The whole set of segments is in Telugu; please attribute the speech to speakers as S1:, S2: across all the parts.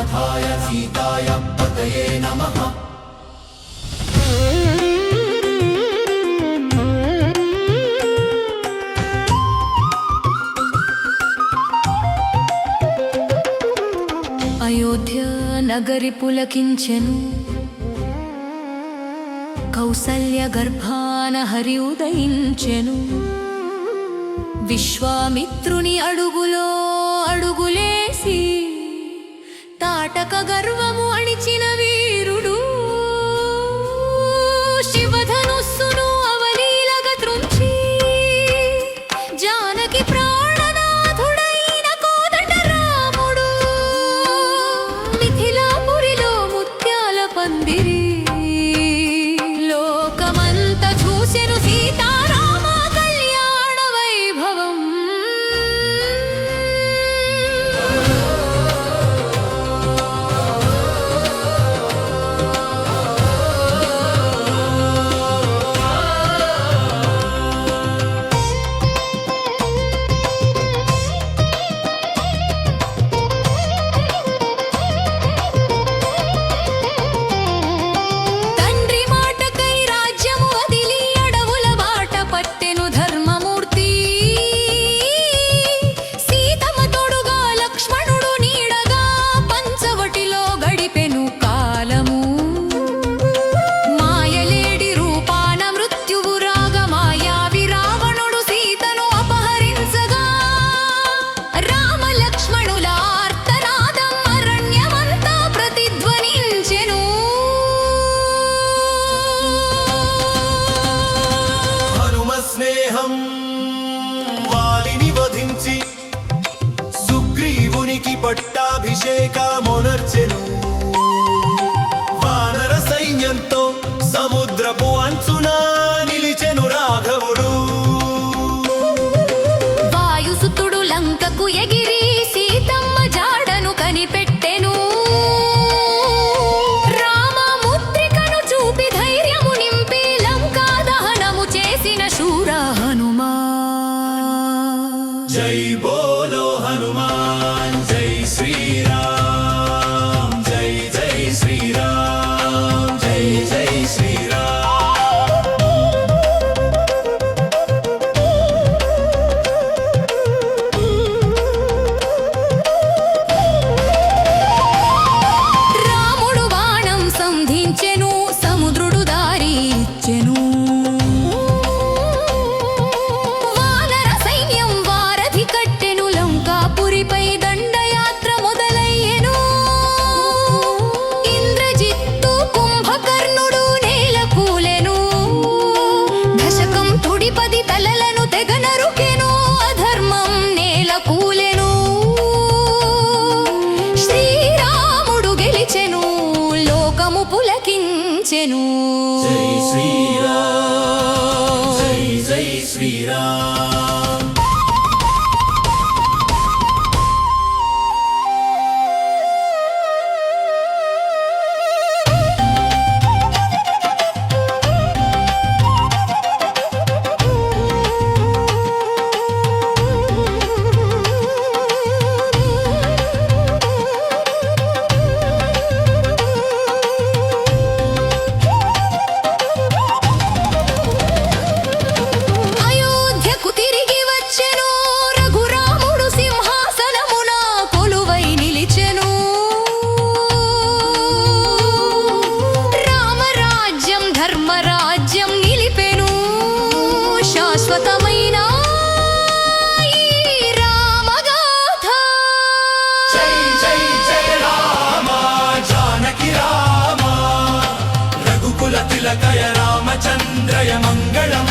S1: नाथाय सीताय पतये नमः।
S2: అయోధ్య నగరి పులకించెను, కౌసల్య గర్భాన హరి ఉదయించెను. విశ్వామిత్రుని అడుగులో అడుగులేసి తాటక గర్వము అణిచిన వీరుడు, శివధనుస్సును అవలీలగా త్రుంచి జానకి ప్రాణనాథుడైన కోదండ రాముడు. మిథిలాపురిలో ముత్యాల పందిరి లోకమంత చూసెను సీతారామ కళ్యాణ వైభవం.
S1: వాలిని వధించి సుగ్రీవునికి పట్టాభిషేకమునర్చెను. వానర సైన్యంతో సముద్రపు అంచున నిలిచెను రాఘవుడు.
S2: వాయుసుతుడు లంకకు ఎగిరి సీతమ్మ జాడను కనిపెట్టెను. రామ ముద్రికను చూపి ధైర్యము నింపి లంకా దహనము చేసిన శూర హనుమా.
S1: జై బోలో హనుమాన్, జై శ్రీరామ్, జై జై శ్రీరామ్, జై జై శ్రీరామ్.
S2: రాముడు బాణం సంధించెను, సముద్రుడు దారి ఇచ్చెను. వానర సైన్యం వారధి కట్టెను, లంకాపురిపై దండయాత్ర మొదలయ్యెను. ఇంద్రజిత్తు కుంభకర్ణుడు నేల కూలెను, దశకం తుడిపది తలలను తెగ నరుకెను, అధర్మం నేల కూలెను. శ్రీరాముడు గెలిచెను, లోకము పులకించెను.
S1: జై శ్రీరామ్, జై జై శ్రీరామ్.
S2: అయోధ్యకు తిరిగి వచ్చెను, రఘురాముడు సింహాసనమున కొలువై నిలిచెను. రామరాజ్యం ధర్మరాజ్యం నిలిపెను, శాశ్వతమైన ఈ రామగాథ.
S1: జై జై జయ రామ జానకి రామ, రఘుకుల తిలకయ రామచంద్రయ మంగళం.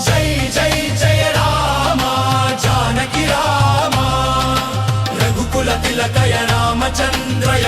S1: జై జై జయ రామ జానకి రామ, రఘుకుల తిలకయ రామచంద్రయ